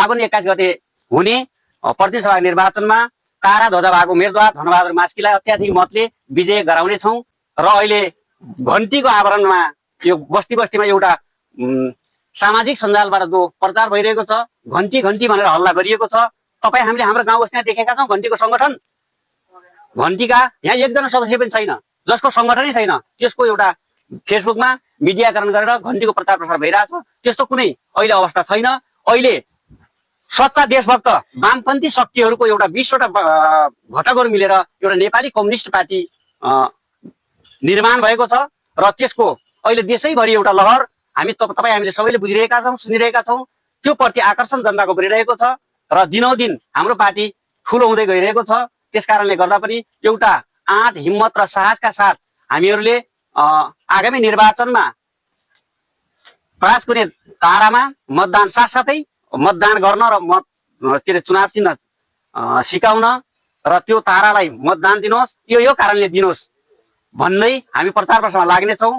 फागुन 21 गते हुने प्रतिनिधि सभा निर्वाचनमा तारा ध्वजा भएको उम्मेदवार धनबहादुर मास्कीलाई अत्याधिक मतले विजय गराउनेछौँ र अहिले घन्टीको आवरणमा यो बस्ती बस्तीमा एउटा सामाजिक सञ्जालबाट जो प्रचार भइरहेको छ घन्टी घन्टी भनेर हल्ला गरिएको छ तपाईँ हामीले हाम्रो गाउँ बस्तीमा देखेका छौँ घन्टीको सङ्गठन घन्टीका यहाँ एकजना सदस्य पनि छैन जसको सङ्गठनै छैन त्यसको एउटा फेसबुकमा मिडियाकरण गरेर घन्टीको प्रचार प्रसार भइरहेछ त्यस्तो कुनै अहिले अवस्था छैन अहिले सच्चा देशभक्त वामपन्थी शक्तिहरूको एउटा 20वटा घटकहरू मिलेर एउटा नेपाली कम्युनिस्ट पार्टी निर्माण भएको छ र त्यसको अहिले देशैभरि एउटा लहर हामीले सबैले बुझिरहेका छौँ सुनिरहेका छौँ त्यो प्रति आकर्षण जनताको बढिरहेको छ र दिनौदिन हाम्रो पार्टी ठुलो हुँदै गइरहेको छ त्यसकारणले गर्दा पनि एउटा आँट हिम्मत र साहसका साथ हामीहरूले आगामी निर्वाचनमा प्रयास गर्ने तारामा मतदान साथसाथै मतदान गर्न र चुनाव चिन्ह सिकाउन र त्यो तारालाई मतदान दिनुहोस् यो कारणले दिनुहोस् भन्दै हामी प्रचार प्रसारमा लाग्नेछौँ